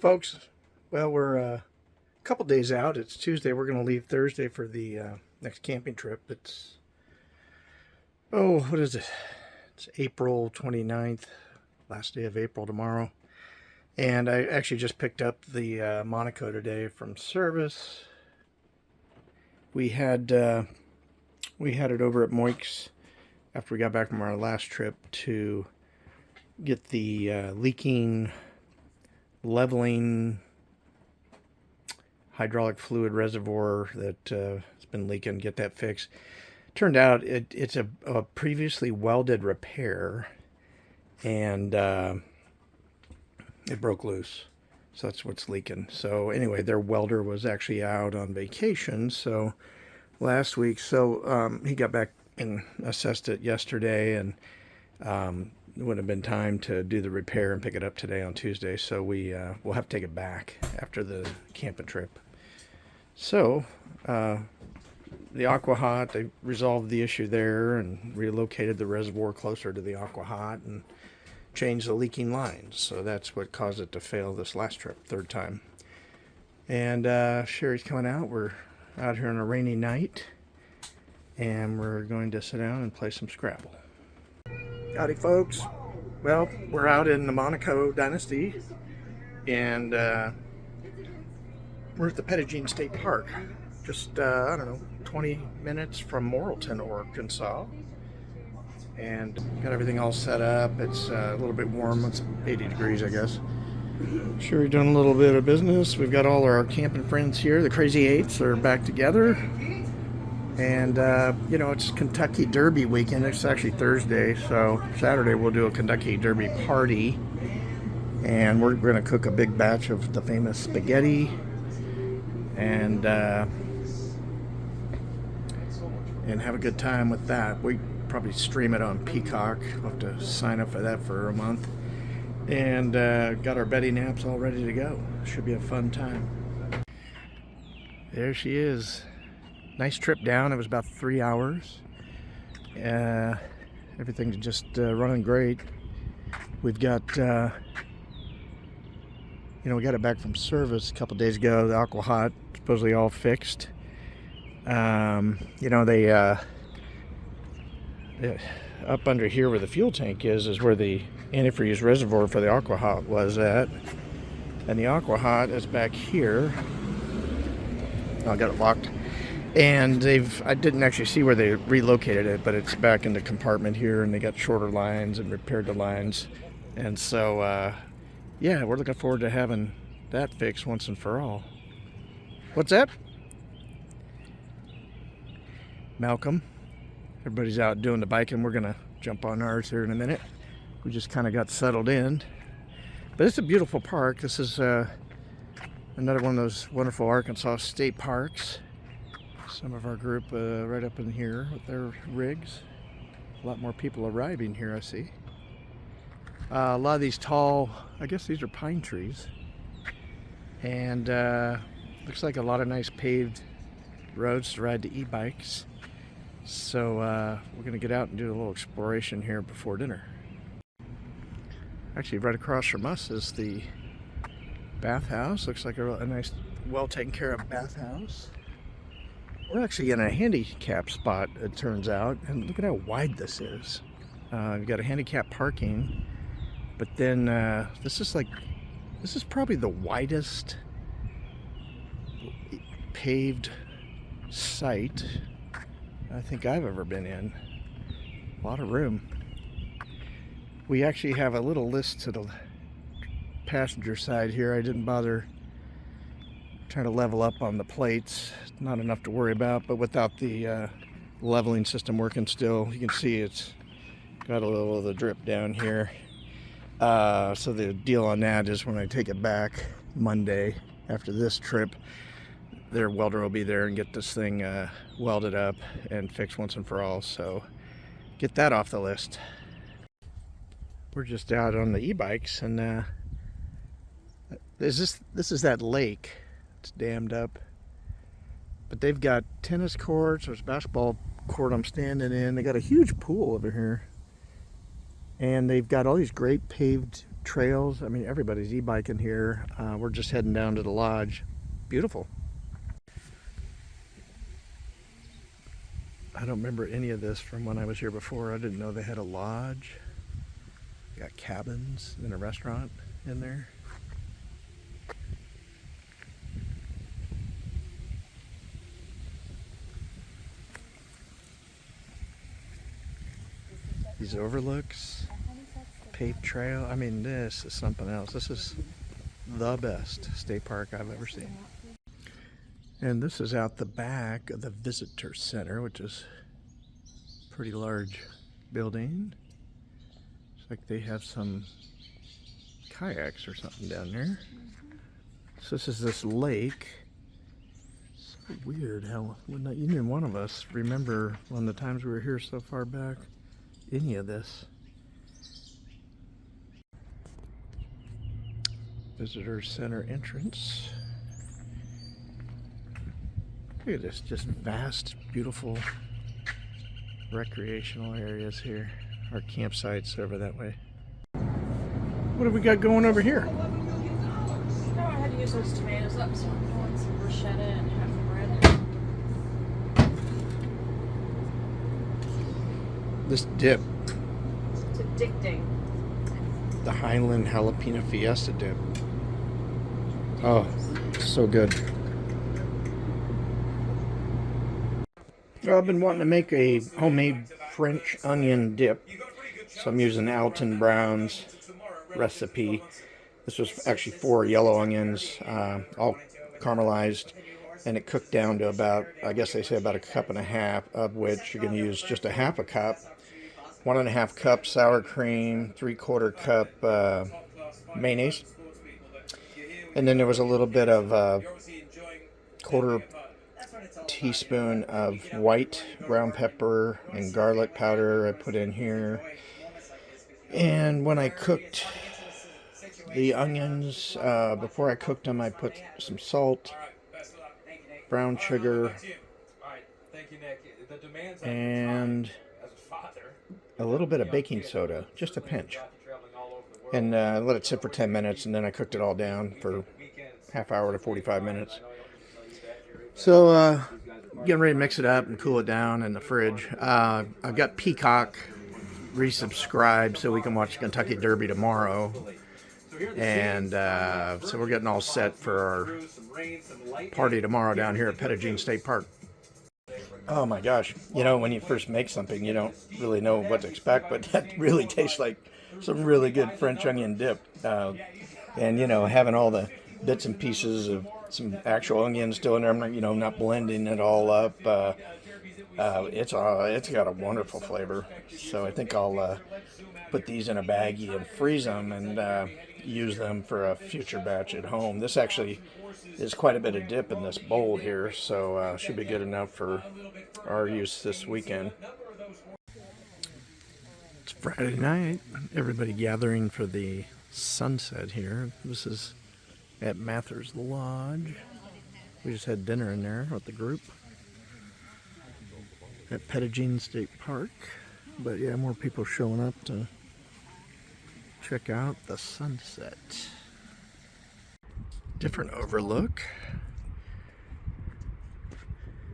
folks. Well, we're a couple days out. It's Tuesday. We're going to leave Thursday for the next camping trip. It's, what is it? It's April 29th, last day of April tomorrow. And I actually just picked up the Monaco today from service. We had it over at Moik's after we got back from our last trip to get the leaking, leveling hydraulic fluid reservoir that has been leaking, get that fixed. Turned out it's a previously welded repair, and it broke loose. So that's what's leaking. So anyway, their welder was actually out on vacation, so last week. So he got back and assessed it yesterday, and it wouldn't have been time to do the repair and pick it up today on Tuesday. So we'll have to take it back after the camping trip. So the Aqua Hot, they resolved the issue there and relocated the reservoir closer to the Aqua Hot and changed the leaking lines. So that's what caused it to fail this last trip, third time. And Sherry's coming out. We're out here on a rainy night, and we're going to sit down and play some Scrabble. Howdy, folks. Well, we're out in the Monaco Dynasty, and we're at the Petit Jean State Park. Just, I don't know, 20 minutes from Morrilton, Arkansas. And got everything all set up. It's a little bit warm. It's 80 degrees, I guess. Sure, we've done a little bit of business. We've got all our camping friends here. The Crazy Eights are back together. And, you know, it's Kentucky Derby weekend. It's actually Thursday, so Saturday we'll do a Kentucky Derby party. And we're going to cook a big batch of the famous spaghetti. And have a good time with that. We probably stream it on Peacock. We'll have to sign up for that for a month. And got our Betty naps all ready to go. Should be a fun time. There she is. Nice trip down. It was about 3 hours. Everything's just running great. We've got, we got it back from service a couple days ago. The Aqua Hot, supposedly all fixed. Up under here where the fuel tank is where the antifreeze reservoir for the Aqua Hot was at. And the Aqua Hot is back here. Oh, I got it locked. And I didn't actually see where they relocated it, but it's back in the compartment here, and they got shorter lines and repaired the lines. And so, yeah, we're looking forward to having that fixed once and for all. What's that? Malcolm. Everybody's out doing the biking. We're going to jump on ours here in a minute. We just kind of got settled in. But it's a beautiful park. This is another one of those wonderful Arkansas state parks. Some of our group right up in here with their rigs. A lot more people arriving here, I see. A lot of these tall, I guess these are pine trees. And looks like a lot of nice paved roads to ride the e-bikes. So we're going to get out and do a little exploration here before dinner. Actually, right across from us is the bathhouse. Looks like a nice, well taken care of bathhouse. We're actually in a handicap spot, it turns out, and look at how wide this is. We've got a handicap parking, but then this is probably the widest paved site I think I've ever been in. A lot of room. We actually have a little list to the passenger side here. I didn't bother trying to level up on the plates. Not enough to worry about, but without the leveling system working still, you can see it's got a little of the drip down here. So the deal on that is when I take it back Monday after this trip, their welder will be there and get this thing welded up and fixed once and for all. So get that off the list. We're just out on the e-bikes, and this is that lake. It's dammed up, but they've got tennis courts. There's a basketball court I'm standing in. They got a huge pool over here, and they've got all these great paved trails. I mean, everybody's e-biking here. We're just heading down to the lodge. Beautiful. I don't remember any of this from when I was here before. I didn't know they had a lodge. Got cabins and a restaurant in there. These overlooks, paved trail. I mean, this is something else. This is the best state park I've ever seen. And this is out the back of the visitor center, which is a pretty large building. Looks like they have some kayaks or something down there. So this is this lake. So weird how not even one of us remember one of the times we were here so far back any of this. Visitor center entrance. Look at this, just vast, beautiful recreational areas here. Our campsites over that way. What have we got going over here? Oh, I had to use those tomatoes up, so I'm doing some bruschetta and half bread. This dip. It's addicting. The Highland Jalapeno Fiesta dip. Oh, so good. Well, I've been wanting to make a homemade French onion dip. So I'm using Alton Brown's recipe. This was actually 4 yellow onions, all caramelized, and it cooked down to about, I guess they say about 1.5 cups, of which you're going to use just 1/2 cup. 1.5 cups sour cream, 3/4 cup mayonnaise, and then there was a little bit of 1/4 teaspoon of white ground pepper and garlic powder I put in here. And when I cooked the onions, before I cooked them, I put some salt, brown sugar, and a little bit of baking soda, just a pinch, and let it sit for 10 minutes, and then I cooked it all down for half hour to 45 minutes. So getting ready to mix it up and cool it down in the fridge. I've got Peacock resubscribed so we can watch the Kentucky Derby tomorrow, and so we're getting all set for our party tomorrow down here at Petit Jean State Park. Oh my gosh, you know, when you first make something you don't really know what to expect, but that really tastes like some really good French onion dip. And you know, having all the bits and pieces of some actual onions still in there, I'm not, you know, not blending it all up. It's got a wonderful flavor. So I think I'll put these in a baggie and freeze them and use them for a future batch at home. This actually is quite a bit of dip in this bowl here, so should be good enough for our use this weekend. It's Friday night. Everybody gathering for the sunset here. This is at Mather's Lodge. We just had dinner in there with the group at Petit Jean State Park. But yeah, more people showing up to check out the sunset. Different overlook.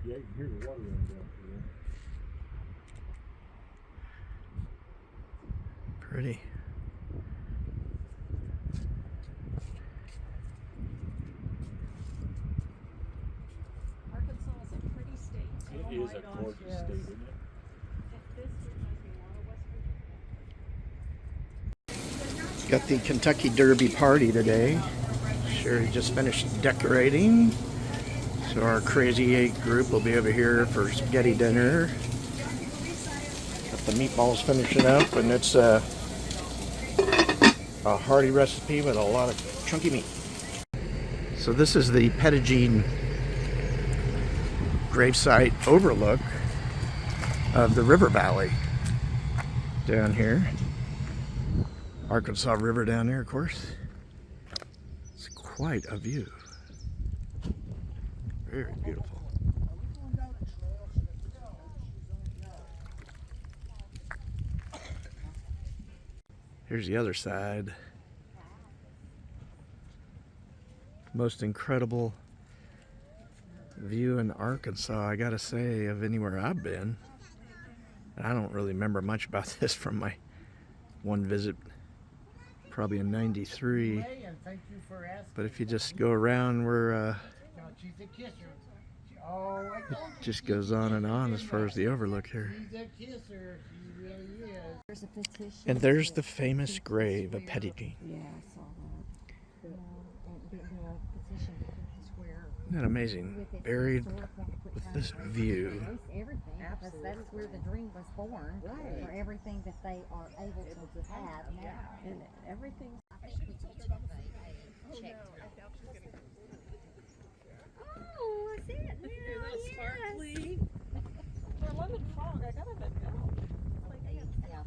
Yeah, you can hear the water running down through there. Pretty. Arkansas is a pretty state. It is a gorgeous state, isn't it? Got the Kentucky Derby party today. Sherry just finished decorating. So our Crazy 8 group will be over here for spaghetti dinner. Got the meatballs finishing up, and it's a hearty recipe with a lot of chunky meat. So this is the Petit Jean gravesite overlook of the river valley down here. Arkansas River down there, of course. It's quite a view. Very beautiful. Here's the other side. Most incredible view in Arkansas, I gotta say, of anywhere I've been. And I don't really remember much about this from my one visit, probably in '93. But if you just go around where it just goes on and on as far as the overlook here. And there's the famous grave of Petit Jean. Yeah, I saw that. Isn't that amazing? Buried with this view. Everything, because that's where the dream was born, for everything that they are able to have now. And everything. Oh, I see it now. That's sparkly. For lemon frog, I gotta let go. Yeah.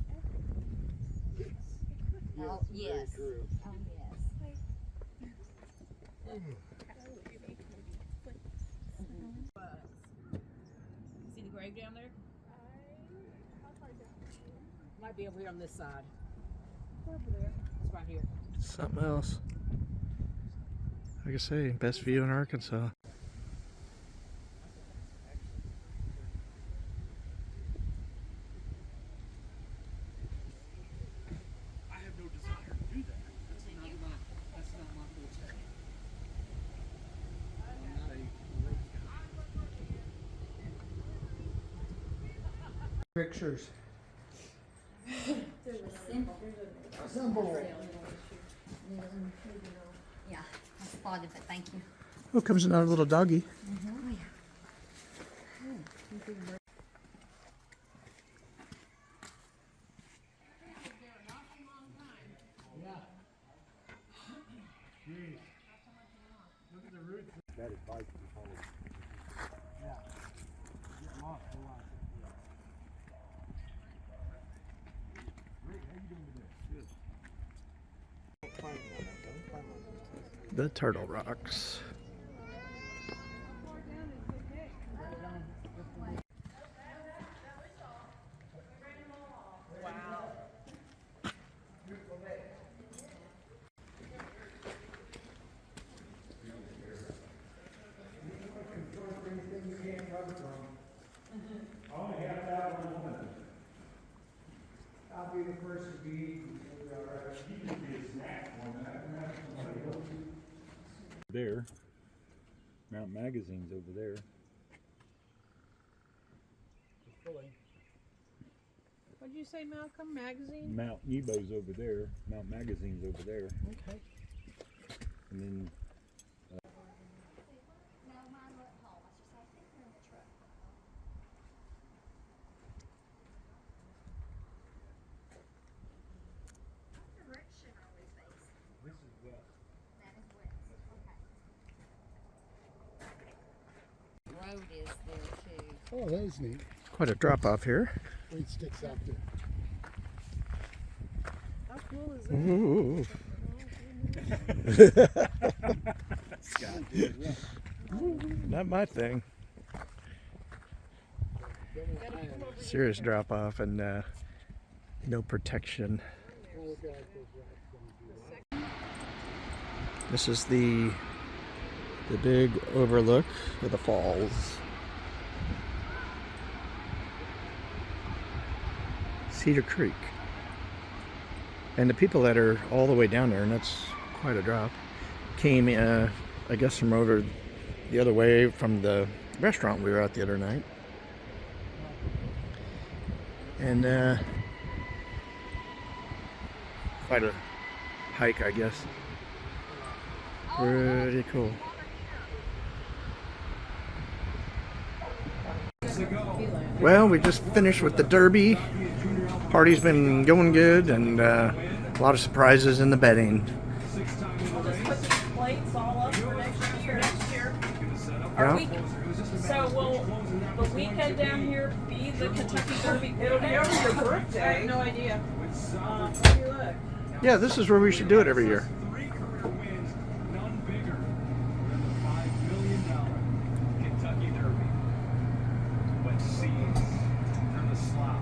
Oh, yes. Oh, yes. See the grave down there? Might be over here on this side. Over there. It's right here. Something else. Like I say, best view in Arkansas. I have no desire to do that. That's not my forte. I'm not a road guy. Pictures. Yeah, I spotted it, thank you. Oh, comes another little doggy. Oh, yeah. That is bike control. Yeah. Get lost a lot. Rick, how you doing today? Good. The Turtle Rocks. I'll be the first to be, There. Mount Magazine's over there. What'd you say, Malcolm? Magazine? Mount Nebo's over there. Mount Magazine's over there. Okay. And then this is west. Road is there too. Oh, that is neat. Quite a drop off here. Wait, sticks out there. How cool is that? Ooh. Not my thing. Serious drop off and no protection. This is the big overlook of the falls. Cedar Creek. And the people that are all the way down there, and that's quite a drop, came, I guess, from over the other way from the restaurant we were at the other night. And quite a hike, I guess. Pretty cool. Well, we just finished with the Derby. Party's been going good, and a lot of surprises in the betting. We'll just put these plates all up for next year. Yeah. So will the weekend down here be the Kentucky Derby? It'll be over your birthday. I have no idea. Let me look. Yeah, this is where we should do it every year. 3 career wins, none bigger than the $5 million Kentucky Derby. But seas and the slop,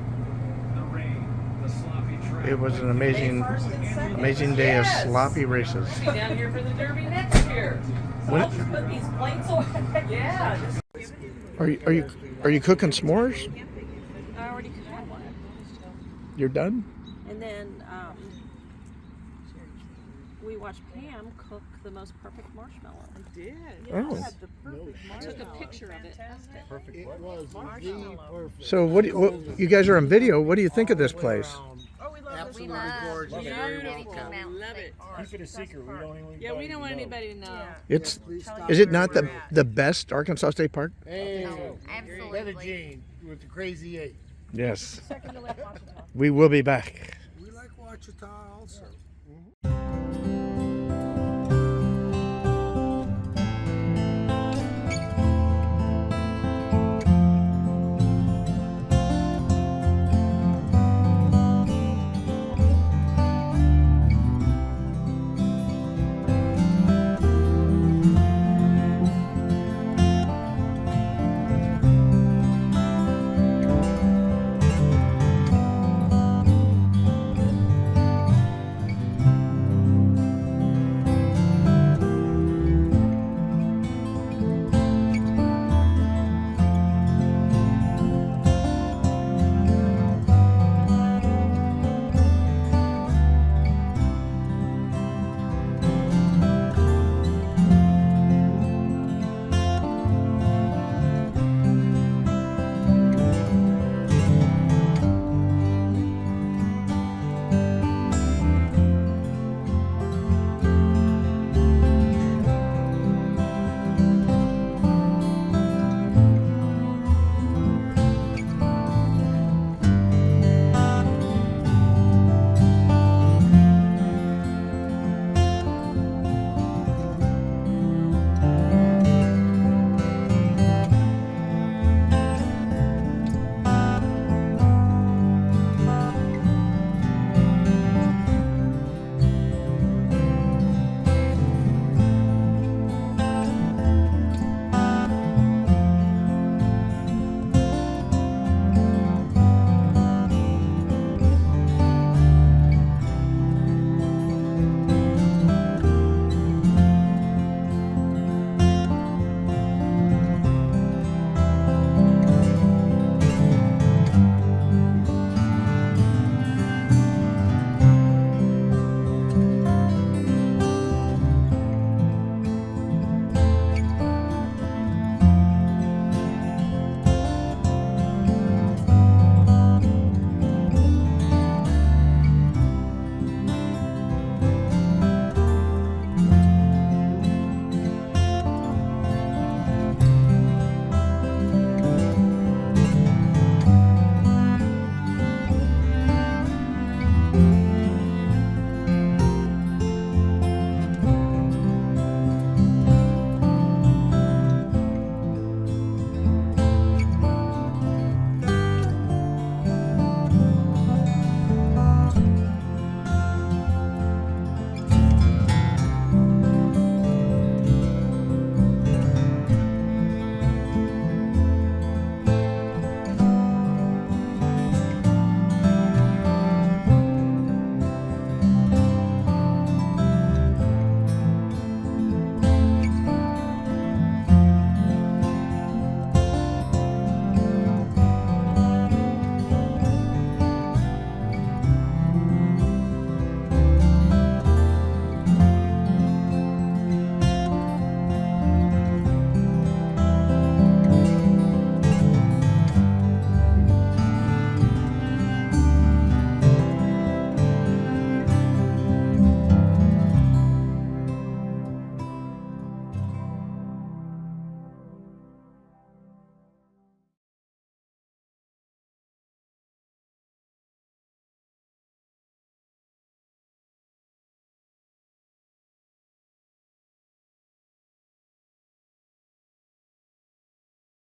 the rain, the sloppy track. It was an amazing day of sloppy races. Be down here for the Derby next year. So I'll just put these plates away. Yeah. Just Are you cooking s'mores? I already had one. You're done? And then we watched Pam cook the most perfect marshmallow. I did. Oh. Had the perfect marshmallow. Took a picture of it. It was the perfect. So what you guys are on video. What do you think of this place? Oh, we love Absolutely love gorgeous. Beautiful Very Mountain welcome. Love it. Keep it a secret. We don't even. Yeah, we don't want anybody to know. It's Please stop is it where not we're the at. the best Arkansas State Park? Hey, absolutely. Better Gene with the crazy 8. Yes. Second to Lake Washington. We will be back. We like Wichita also.